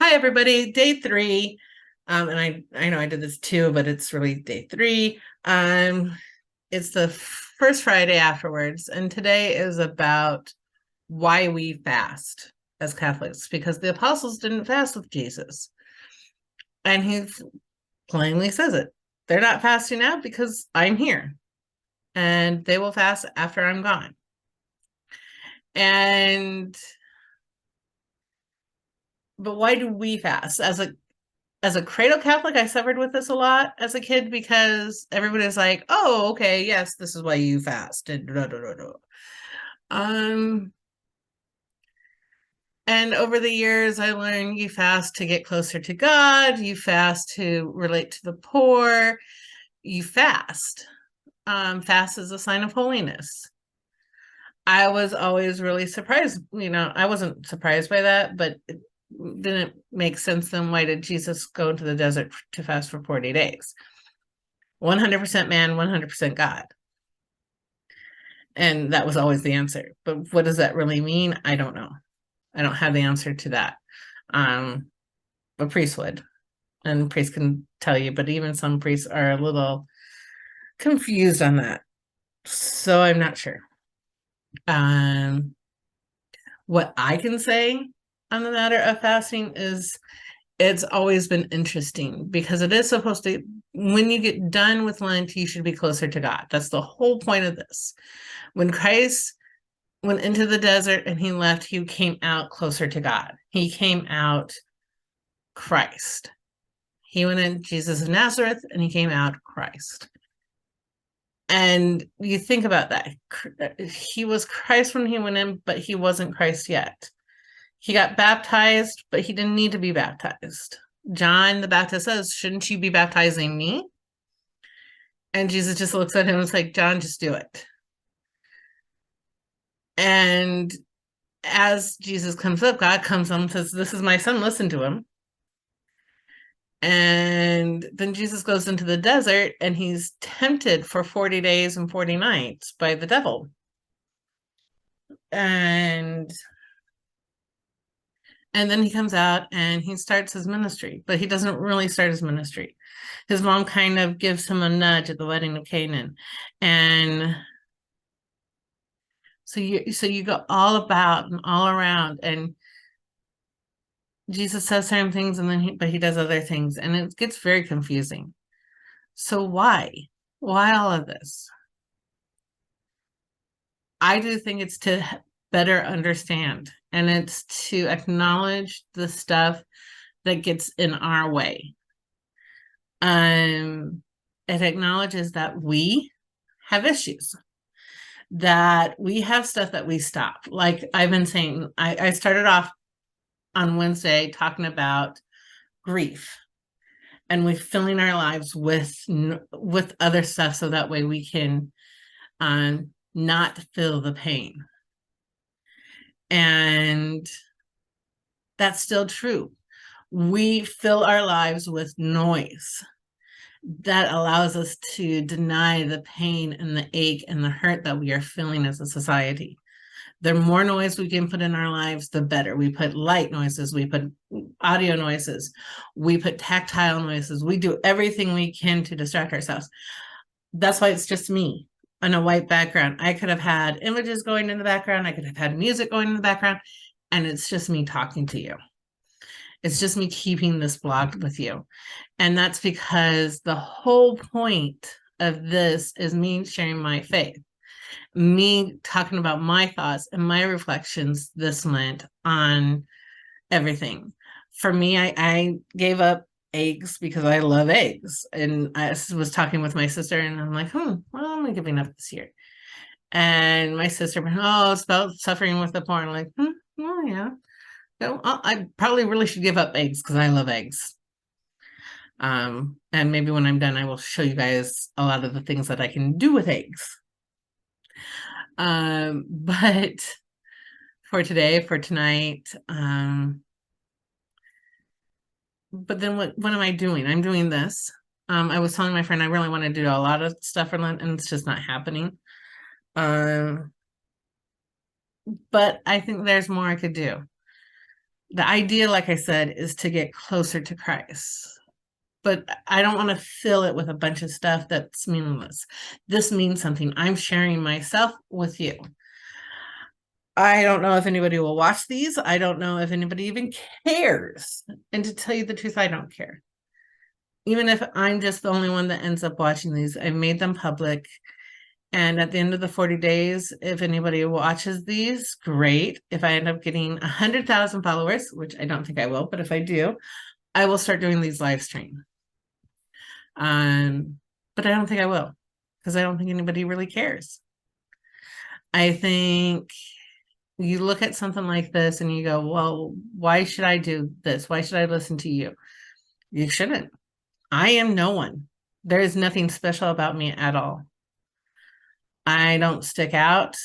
Hi, everybody. Day three. And I know I did this too, but it's really day three. It's the first Friday afterwards, and today is about why we fast as Catholics, because the apostles didn't fast with Jesus. And he plainly says it. They're not fasting now because I'm here, and they will fast after I'm gone. And but why do we fast? As a cradle Catholic, I suffered with this a lot as a kid because everybody's like, "Oh, okay, yes, this is why you fast." And blah, blah, blah, blah. Um, and over the years, I learned you fast to get closer to God. You fast to relate to the poor. You fast. Fast is a sign of holiness. I was always really surprised. I wasn't surprised by that, but it didn't make sense. Then why did Jesus go into the desert to fast for 40 days? 100% man, 100% God. And that was always the answer. But what does that really mean? I don't know. I don't have the answer to that. Um, a priest would, and priests can tell you, but even some priests are a little confused on that. So I'm not sure. Um, what I can say on the matter of fasting is it's always been interesting because it is supposed to, when you get done with Lent, you should be closer to God. That's the whole point of this. When Christ went into the desert and he left, he came out closer to God. He came out Christ. He went in Jesus of Nazareth and he came out Christ. And you think about that. He was Christ when he went in, but he wasn't Christ yet. He got baptized, but he didn't need to be baptized. John the Baptist says, "Shouldn't you be baptizing me?" And Jesus just looks at him and is like, "John, just do it." And as Jesus comes up, God comes up and says, "This is my son, listen to him." And then Jesus goes into the desert and he's tempted for 40 days and 40 nights by the devil. And then he comes out and he starts his ministry, but he doesn't really start his ministry. His mom kind of gives him a nudge at the wedding of Canaan. And so you go all about and all around, and Jesus says certain things and then but he does other things, and it gets very confusing. So why? Why all of this? I do think it's to better understand, and it's to acknowledge the stuff that gets in our way. Um, it acknowledges that we have issues, that we have stuff that we stop. Like I've been saying, I started off on Wednesday talking about grief, and we're filling our lives with other stuff so that way we can not feel the pain. And that's still true. We fill our lives with noise that allows us to deny the pain and the ache and the hurt that we are feeling as a society. The more noise we can put in our lives, the better. We put light noises, we put audio noises, we put tactile noises. We do everything we can to distract ourselves. That's why it's just me on a white background. I could have had images going in the background, I could have had music going in the background, and it's just me talking to you. It's just me keeping this blog with you. And that's because the whole point of this is me sharing my faith, me talking about my thoughts and my reflections this Lent on everything. For me, I gave up eggs because I love eggs. And I was talking with my sister and I'm like, well, I'm giving up this year. And my sister went, "Oh, it's about suffering with the poor." I'm like, oh yeah. No, I probably really should give up eggs because I love eggs. And maybe when I'm done, I will show you guys a lot of the things that I can do with eggs. But for today, for tonight, but then what am I doing? I'm doing this. I was telling my friend I really want to do a lot of stuff for Lent, and it's just not happening. But I think there's more I could do. The idea, like I said, is to get closer to Christ. But I don't want to fill it with a bunch of stuff that's meaningless. This means something. I'm sharing myself with you. I don't know if anybody will watch these. I don't know if anybody even cares. And to tell you the truth, I don't care. Even if I'm just the only one that ends up watching these, I made them public. And at the end of the 40 days, if anybody watches these, great. If I end up getting 100,000 followers, which I don't think I will, but if I do, I will start doing these live stream. But I don't think I will, because I don't think anybody really cares. I think you look at something like this and you go, well, why should I do this? Why should I listen to you? You shouldn't. I am no one. There is nothing special about me at all. I don't stick out.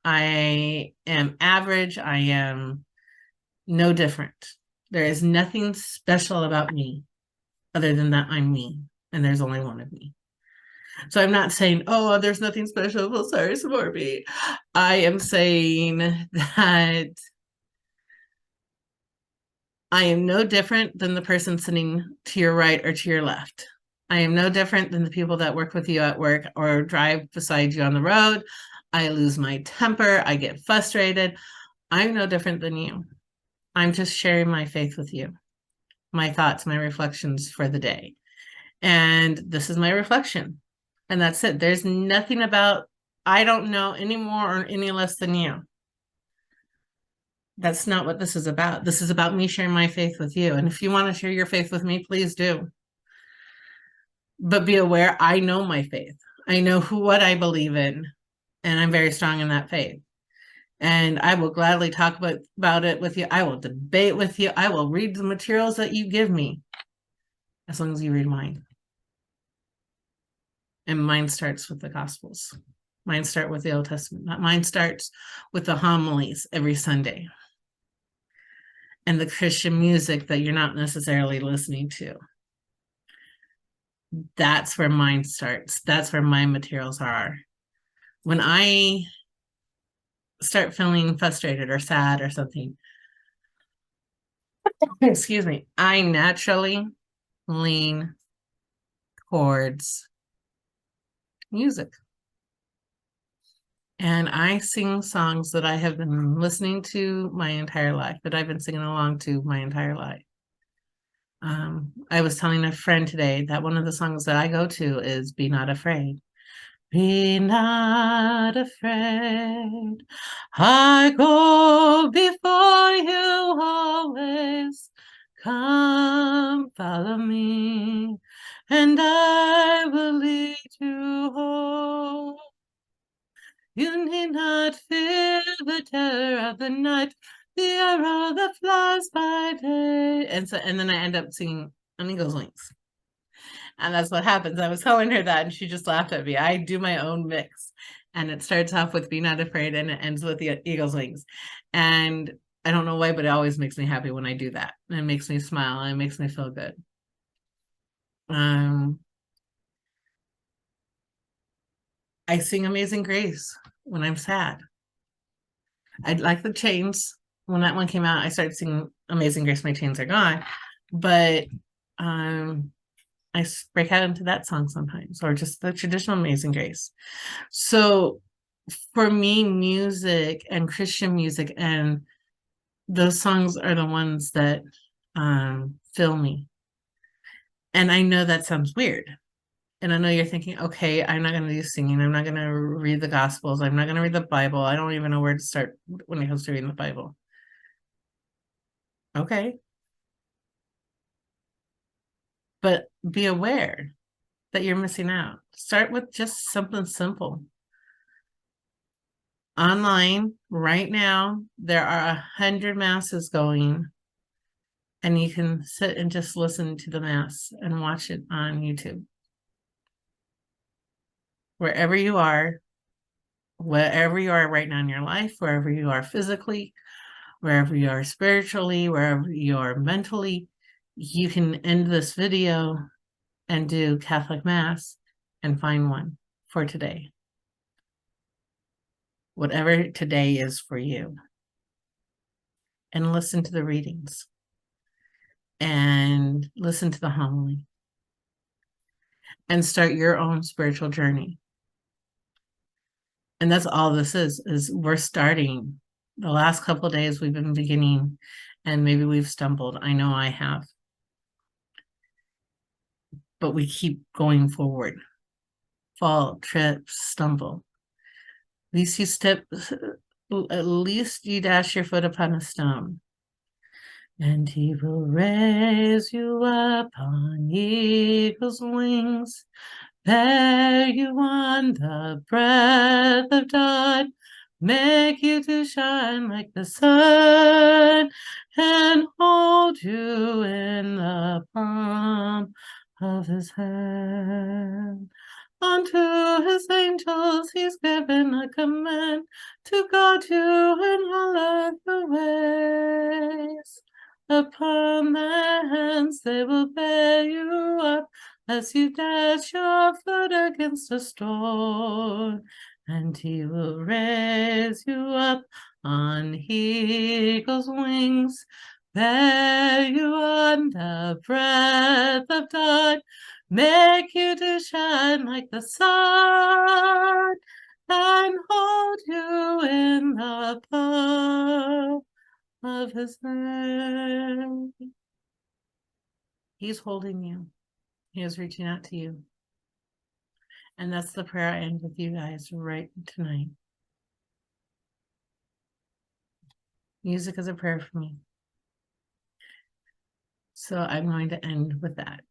I am average. I am no different. There is nothing special about me other than that I'm me, and there's only one of me. So I'm not saying, oh, there's nothing special about Cyrus for me. I am saying that I am no different than the person sitting to your right or to your left. I am no different than the people that work with you at work or drive beside you on the road. I lose my temper. I get frustrated. I'm no different than you. I'm just sharing my faith with you, my thoughts, my reflections for the day. And this is my reflection. And that's it. There's nothing about, I don't know any more or any less than you. That's not what this is about. This is about me sharing my faith with you. And if you want to share your faith with me, please do. But be aware, I know my faith. I know what I believe in, and I'm very strong in that faith. And I will gladly talk about it with you. I will debate with you. I will read the materials that you give me, as long as you read mine. And mine starts with the Gospels. Mine start with the Old Testament. Mine starts with the homilies every Sunday and the Christian music that you're not necessarily listening to. That's where mine starts. That's where my materials are. When I start feeling frustrated or sad or something, excuse me, I naturally lean towards music. And I sing songs that I have been listening to my entire life, that I've been singing along to my entire life. I was telling a friend today that one of the songs that I go to is Be Not Afraid. Be not afraid. I go before you always. Come, follow me, and I will lead you home. You need not fear the terror of the night, the arrow that flies by day. And then I end up singing on Eagle's Wings. And that's what happens. I was telling her that, and she just laughed at me. I do my own mix, and it starts off with Be Not Afraid, and it ends with the Eagle's Wings. And I don't know why, but it always makes me happy when I do that. And it makes me smile, and it makes me feel good. I sing Amazing Grace when I'm sad. I like the chains. When that one came out, I started singing Amazing Grace, My Chains Are Gone. But I break out into that song sometimes, or just the traditional Amazing Grace. So for me, music and Christian music and those songs are the ones that fill me. And I know that sounds weird. And I know you're thinking, okay, I'm not going to do singing. I'm not going to read the Gospels. I'm not going to read the Bible. I don't even know where to start when it comes to reading the Bible. Okay. But be aware that you're missing out. Start with just something simple. Online right now, there are 100 masses going, and you can sit and just listen to the mass and watch it on YouTube. Wherever you are, wherever you are right now in your life, wherever you are physically, wherever you are spiritually, wherever you are mentally, you can end this video and do Catholic Mass and find one for today. Whatever today is for you. and listen to the readings and listen to the homily and start your own spiritual journey. And that's all this is we're starting. The last couple of days we've been beginning, and maybe we've stumbled. I know I have. But we keep going forward. Fall, trip, stumble. At least you at least you dash your foot upon a stone. And he will raise you up on eagle's wings, bear you on the breath of dawn, make you to shine like the sun, and hold you in the palm of his hand. Unto his angels he's given a command to guard you in all of your ways. Upon their hands they will bear you up as you dash your foot against a stone. And he will raise you up on eagle's wings, bear you on the breath of dawn, make you to shine like the sun, and hold you in the palm of his hand. He's holding you. He is reaching out to you. And that's the prayer I end with you guys right tonight. Music is a prayer for me. So I'm going to end with that.